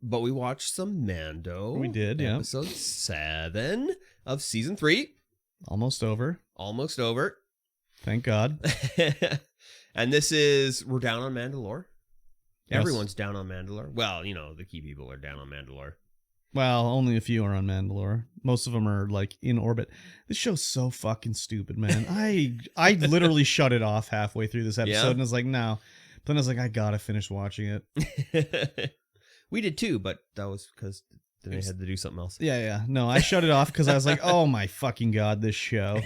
But we watched some Mando. We did, yeah. Episode 7 of season 3. Almost over. Almost over. Thank God. And we're down on Mandalore. Yes. Everyone's down on Mandalore. Well, the key people are down on Mandalore. Well, only a few are on Mandalore. Most of them are like in orbit. This show's so fucking stupid, man. I literally shut it off halfway through this episode and I was like, no. But then I was like, I gotta finish watching it. We did too, but that was because they had to do something else. Yeah. No, I shut it off because I was like, oh my fucking God, this show.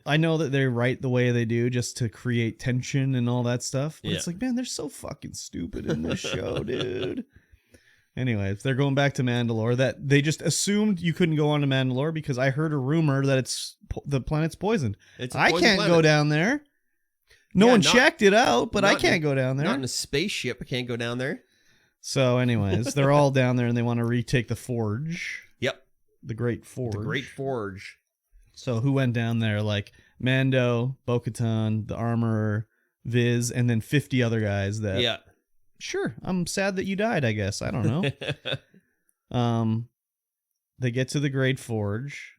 I know that they write the way they do just to create tension and all that stuff. But it's like, man, they're so fucking stupid in this show, dude. Anyways, they're going back to Mandalore. That they just assumed you couldn't go on to Mandalore because I heard a rumor that the planet's poisoned. I can't go down there. No one checked it out, but I can't go down there. Not in a spaceship. I can't go down there. So anyways, they're all down there and they want to retake the Forge. Yep. The Great Forge. The Great Forge. So who went down there? Like Mando, Bo-Katan, the Armorer, Viz, and then 50 other guys that... Yeah. Sure, I'm sad that you died, I guess. I don't know. They get to the Great Forge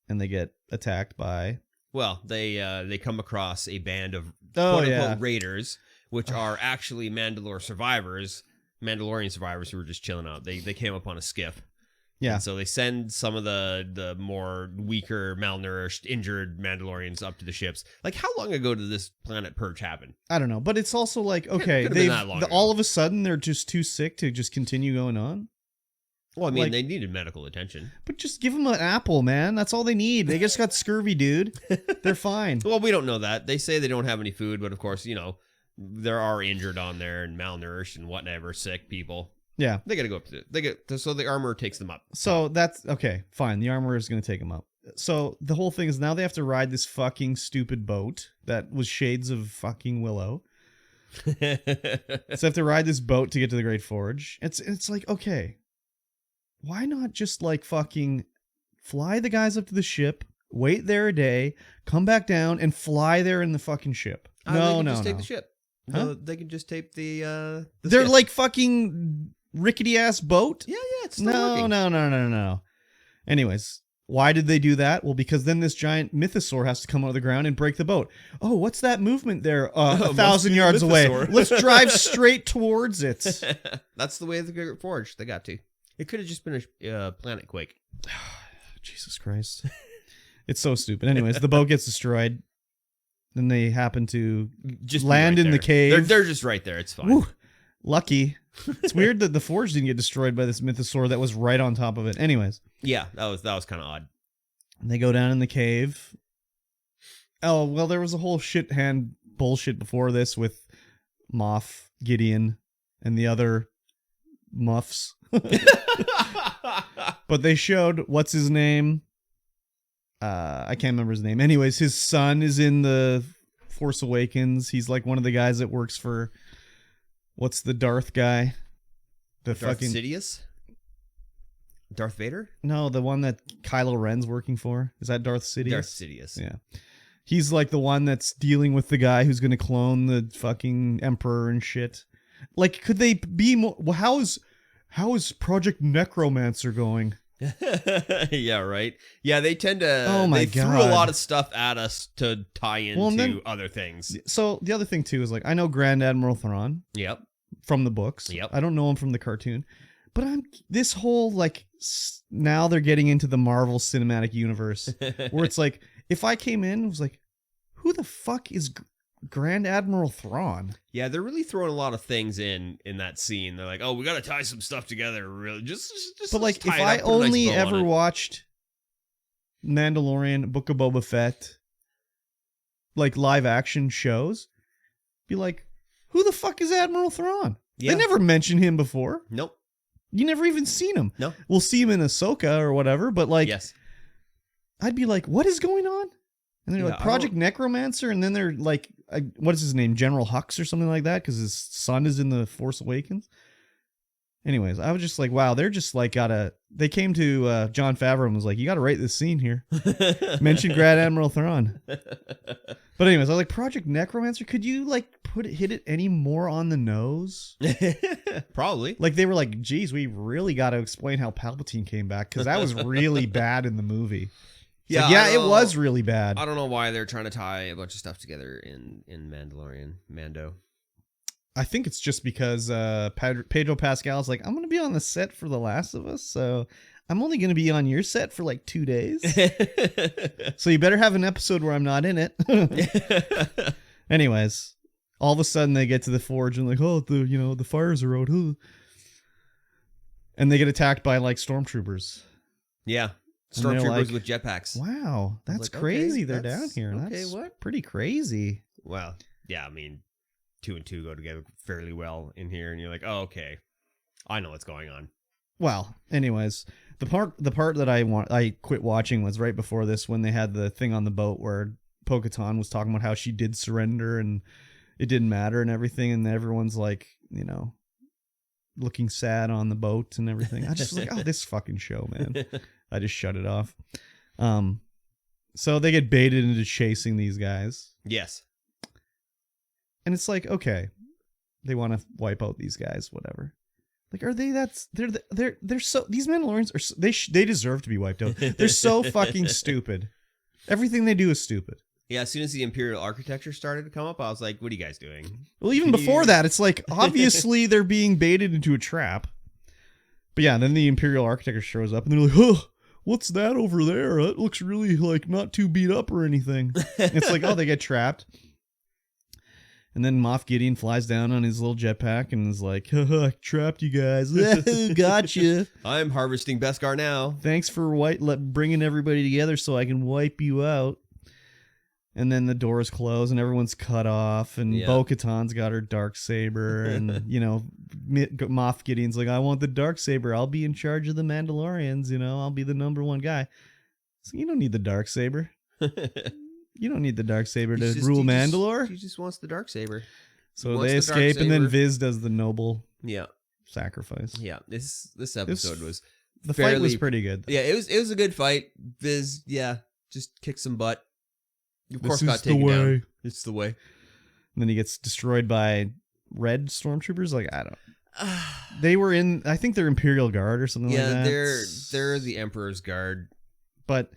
and they get attacked by... Well, they come across a band of quote-unquote raiders, which are actually Mandalorian survivors who were just chilling out. They came up on a skiff. Yeah. And so they send some of the more weaker, malnourished, injured Mandalorians up to the ships. Like, how long ago did this planet purge happen? I don't know, but it's also like, okay, all of a sudden they're just too sick to just continue going on. Well, I mean, they needed medical attention. But just give them an apple, man. That's all they need. They just got scurvy, dude. They're fine. Well, we don't know that. They say they don't have any food, but of course, there are injured on there and malnourished and whatever, sick people. Yeah. They got to go up to so the armor takes them up. So that's okay, fine. The armor is going to take them up. So the whole thing is now they have to ride this fucking stupid boat that was shades of fucking Willow. So they have to ride this boat to get to the Great Forge. It's like, okay, why not just like fucking fly the guys up to the ship, wait there a day, come back down and fly there in the fucking ship? No. Just take the ship. Huh? They can just tape the They're skip. like fucking rickety ass boat. Yeah, it's still working. No. Anyways, why did they do that? Well, because then this giant mythosaur has to come out of the ground and break the boat. Oh, what's that movement there? 1,000 yards away. Let's drive straight towards it. That's the way of the Great Forge. They got to. It could have just been a planet quake. Jesus Christ. It's so stupid. Anyways, the boat gets destroyed. Then they happen to just land in the cave. They're just right there. It's fine. Woo, lucky. It's weird that the Forge didn't get destroyed by this mythosaur that was right on top of it. Anyways. Yeah, that was kind of odd. They go down in the cave. Oh, well, there was a whole shit-hand bullshit before this with Moff, Gideon, and the other muffs. But they showed, what's his name? I can't remember his name. Anyways, his son is in the Force Awakens. He's like one of the guys that works for, what's the Darth guy? Darth Sidious? Darth Vader? No, the one that Kylo Ren's working for. Is that Darth Sidious? Darth Sidious. Yeah. He's like the one that's dealing with the guy who's going to clone the fucking Emperor and shit. Like, could they be more... Well, how is Project Necromancer going? Yeah, right. Yeah, they tend to. Oh my God. Threw a lot of stuff at us to tie into other things. So the other thing too is like, I know Grand Admiral Thrawn. Yep. From the books. Yep. I don't know him from the cartoon, but this whole like now they're getting into the Marvel Cinematic Universe where it's like, if I came in and was like, who the fuck is Grand Admiral Thrawn? Yeah, they're really throwing a lot of things in that scene. They're like, oh, we got to tie some stuff together. Really, just. But like, if I only ever watched Mandalorian, Book of Boba Fett, like live action shows, be like, who the fuck is Admiral Thrawn? Yeah. They never mentioned him before. Nope. You never even seen him. No. We'll see him in Ahsoka or whatever, but like, yes. I'd be like, what is going on? And they're like, Project Necromancer, and then they're like, what is his name? General Hux or something like that, because his son is in the Force Awakens. Anyways, I was just like, wow, they're just like they came to Jon Favreau and was like, you gotta write this scene here. Mention Grand Admiral Thrawn. But anyways, I was like, Project Necromancer, could you like hit it any more on the nose? Probably. Like they were like, geez, we really got to explain how Palpatine came back, because that was really bad in the movie. Yeah, it was really bad. I don't know why they're trying to tie a bunch of stuff together in Mandalorian, Mando. I think it's just because Pedro Pascal's like, I'm going to be on the set for The Last of Us, so I'm only going to be on your set for like 2 days. So you better have an episode where I'm not in it. Anyways, all of a sudden they get to the forge and like, oh, the fires are out. Huh? And they get attacked by like stormtroopers. Yeah. Stormtroopers with jetpacks. Wow, that's like, crazy. Okay, they're down here. Okay, that's pretty crazy. Well, yeah, I mean, 2 and 2 go together fairly well in here, and you're like, oh, okay, I know what's going on. Well, anyways, the part that I quit watching was right before this, when they had the thing on the boat where Bo-Katan was talking about how she did surrender and it didn't matter and everything, and everyone's like, looking sad on the boat and everything. I just was like, oh, this fucking show, man. I just shut it off. So they get baited into chasing these guys. Yes. And it's like, okay, they want to wipe out these guys, whatever. Like, are they? They're so, these Mandalorians are, they deserve to be wiped out. They're so fucking stupid. Everything they do is stupid. Yeah, as soon as the Imperial architecture started to come up, I was like, what are you guys doing? Well, even before that, it's like, obviously they're being baited into a trap. But yeah, then the Imperial architecture shows up and they're like, huh, what's that over there? That looks really like not too beat up or anything. It's like, oh, they get trapped. And then Moff Gideon flies down on his little jetpack and is like, haha, trapped you guys. Gotcha. I'm harvesting Beskar now. Thanks for bringing everybody together so I can wipe you out. And then the doors close and everyone's cut off. And Bo-Katan's got her Darksaber. And, Moff Gideon's like, I want the Darksaber. I'll be in charge of the Mandalorians. I'll be the #1 guy. So you don't need the Darksaber. You don't need the Darksaber to rule Mandalore. He just wants the Darksaber. So they escape, and then Viz does the noble sacrifice. Yeah, this episode was the fight was pretty good. Yeah, it was a good fight. Viz, just kicked some butt. Of course, got taken down. It's the way. And then he gets destroyed by red stormtroopers. Like, I don't. They were in. I think they're Imperial Guard or something like that. Yeah, they're the Emperor's Guard. But,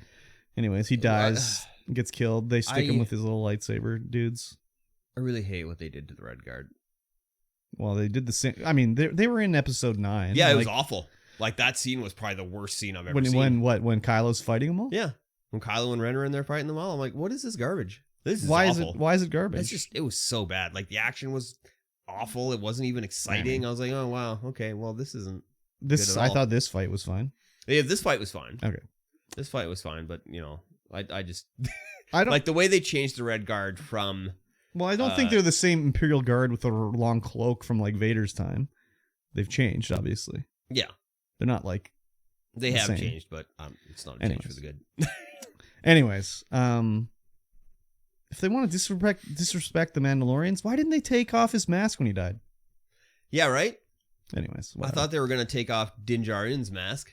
anyways, he dies. Gets killed. They stick him with his little lightsaber dudes. I really hate what they did to the Red Guard. Well, they did the same. I mean, they were in episode 9. Yeah, it was awful. Like, that scene was probably the worst scene I've ever seen. When Kylo's fighting them all? Yeah. When Kylo and Ren are in there fighting them all, I'm like, what is this garbage? This is why awful. Why is it garbage? It was so bad. Like, the action was awful. It wasn't even exciting. I was like, oh, wow. Okay, well, this isn't good at all. I thought this fight was fine. Yeah, this fight was fine. Okay. This fight was fine, but, I just... I don't like the way they changed the Red Guard from. Well, I don't think they're the same Imperial Guard with a long cloak from like Vader's time. They've changed, obviously. Yeah, they're not like they have changed, but it's not a change for the good. Anyways, if they want to disrespect the Mandalorians, why didn't they take off his mask when he died? Yeah, right. Anyways, I thought they were going to take off Din Djarin's mask.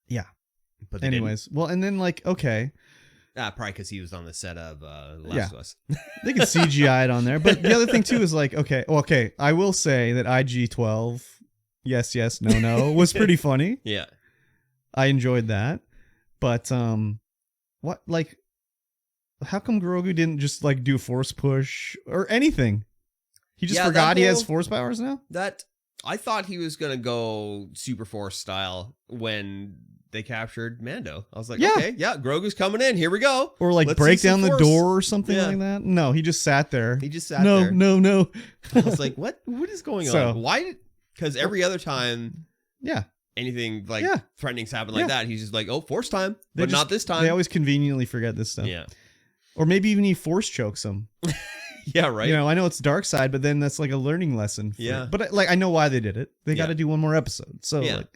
Yeah, but anyways, well, and then like okay. Probably because he was on the set of Last of Us. They could CGI it on there. But the other thing, too, is like, okay, I will say that IG-12, yes, no, was pretty funny. Yeah. I enjoyed that. But, how come Grogu didn't just, like, do a force push or anything? He just forgot he has force powers now? I thought he was going to go Super Force style when they captured Mando. I was like, okay, Grogu's coming in. Here we go. Or like let's break down the door or something like that. No, he just sat there. No. I was like, what is going on? Why? Because every other time, anything like threatening's happened like that, he's just like, oh, force time. But not this time. They always conveniently forget this stuff. Yeah. Or maybe even he force chokes him. Yeah, right. I know it's dark side, but then that's like a learning lesson. But like, I know why they did it. They got to do one more episode. So like,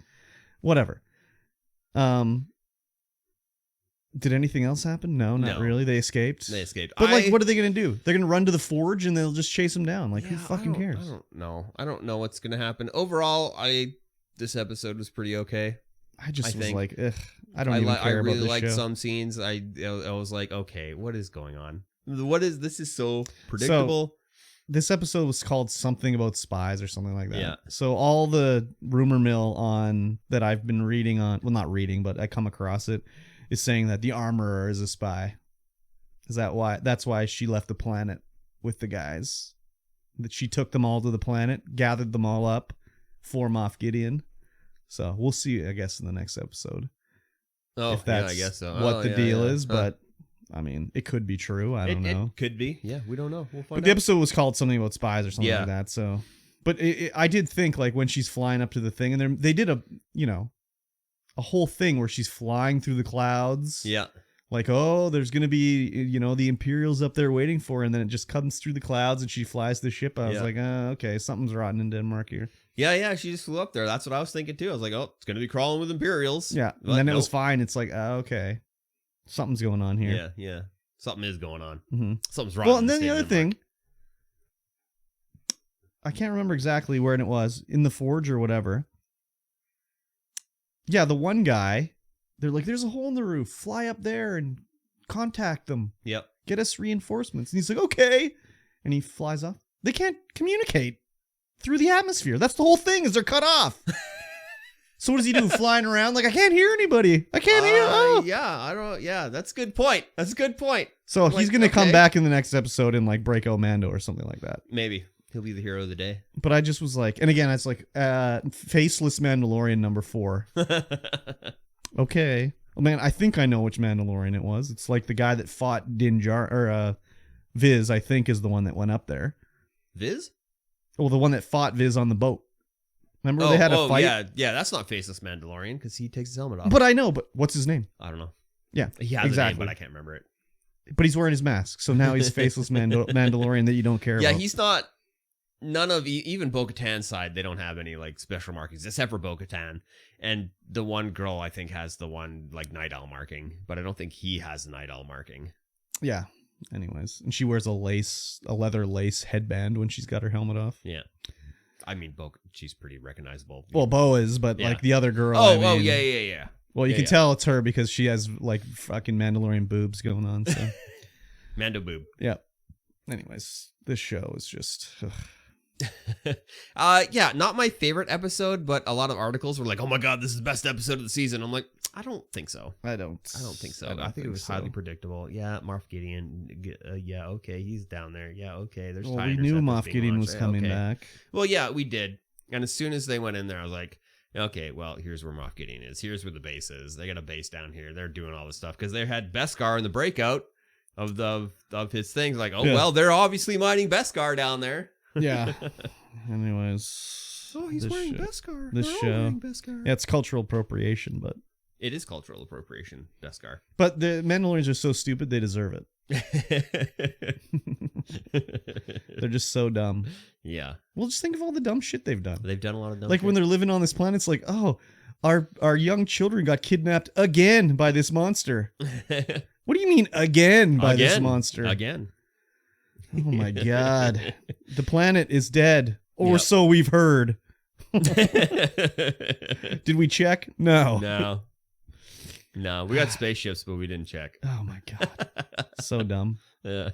whatever. Did anything else happen? No, not really. They escaped. They escaped. But like, what are they going to do? They're going to run to the forge and they'll just chase them down. Like, who fucking cares? I don't know. I don't know what's going to happen. Overall, this episode was pretty okay. I was like, ugh, I don't even care about this show. I really liked some scenes. I was like, okay, what is going on? This is so predictable. So, this episode was called something about spies or something like that. Yeah. So all the rumor mill that I've been reading on, well, not reading, but I come across it, is saying that the armorer is a spy. Is that why? That's why she left the planet with the guys. That she took them all to the planet, gathered them all up for Moff Gideon. So we'll see, I guess, in the next episode. Oh, if that's I guess so. What the deal is, but I mean, it could be true. I don't know. It could be. Yeah, we don't know. We'll find out. But the episode was called something about spies or something like that. So, but I did think like when she's flying up to the thing, and they did a whole thing where she's flying through the clouds. Yeah. Like, oh, there's going to be, the Imperials up there waiting for her. And then it just comes through the clouds and she flies the ship. I was like, okay, something's rotten in Denmark here. Yeah, she just flew up there. That's what I was thinking too. I was like, oh, it's going to be crawling with Imperials. Yeah, and then it was fine. It's like, okay, something's going on here. Yeah. Something is going on. Mm-hmm. Something's wrong. Well, and then the other thing, I can't remember exactly where it was, in the forge or whatever. Yeah, the one guy, they're like, there's a hole in the roof. Fly up there and contact them. Yep. Get us reinforcements. And he's like, okay. And he flies up. They can't communicate through the atmosphere. That's the whole thing, is they're cut off. So what does he do? Flying around? Like, I can't hear anybody. I can't hear. Oh. Yeah, I don't. Yeah, that's a good point. So he's going to come back in the next episode and like break out Mando or something like that. Maybe. He'll be the hero of the day. But I just was like, and again, it's like faceless Mandalorian number 4. Okay. Oh man, I think I know which Mandalorian it was. It's like the guy that fought Din Djarin, or Viz, I think, is the one that went up there. Viz? Well, the one that fought Viz on the boat. Remember they had a fight? Yeah, that's not faceless Mandalorian because he takes his helmet off. But I know, but what's his name? I don't know. Yeah, he has a name, but I can't remember it. But he's wearing his mask, so now he's faceless Mandalorian that you don't care about. Yeah, he's not. None of even Bo-Katan's side, they don't have any like special markings except for Bo-Katan, and the one girl I think has the one like Night Owl marking, but I don't think he has a Night Owl marking. Yeah. Anyways, and she wears a leather lace headband when she's got her helmet off. Yeah. I mean, she's pretty recognizable. Well, Bo is, but like the other girl. Yeah. Well, you can tell it's her because she has like fucking Mandalorian boobs going on. So. Mando boob. Yeah. Anyways, this show is just. Yeah, not my favorite episode, but a lot of articles were like, "Oh my god, this is the best episode of the season." I'm like, I don't think so. I don't think so. I think it was highly predictable. Yeah, Moff Gideon. Yeah, okay, he's down there. Yeah, okay. There's. Well, we knew Moff Gideon was coming back. Well, yeah, we did. And as soon as they went in there, I was like, okay, well, here's where Moff Gideon is. Here's where the base is. They got a base down here. They're doing all this stuff because they had Beskar in the breakout of his things. Like, well, they're obviously mining Beskar down there. Yeah. Anyways. Oh, he's wearing Beskar. This show. Yeah, it's cultural appropriation, but. It is cultural appropriation, Beskar. But the Mandalorians are so stupid, they deserve it. They're just so dumb. Yeah. Well, just think of all the dumb shit they've done. They've done a lot of dumb shit. When they're living on this planet, it's like, oh, our young children got kidnapped again by this monster. What do you mean again by this monster? Again. Oh my god. The planet is dead. Or so we've heard. Did we check? No. No, we got spaceships, but we didn't check. Oh my god. So dumb. Yeah.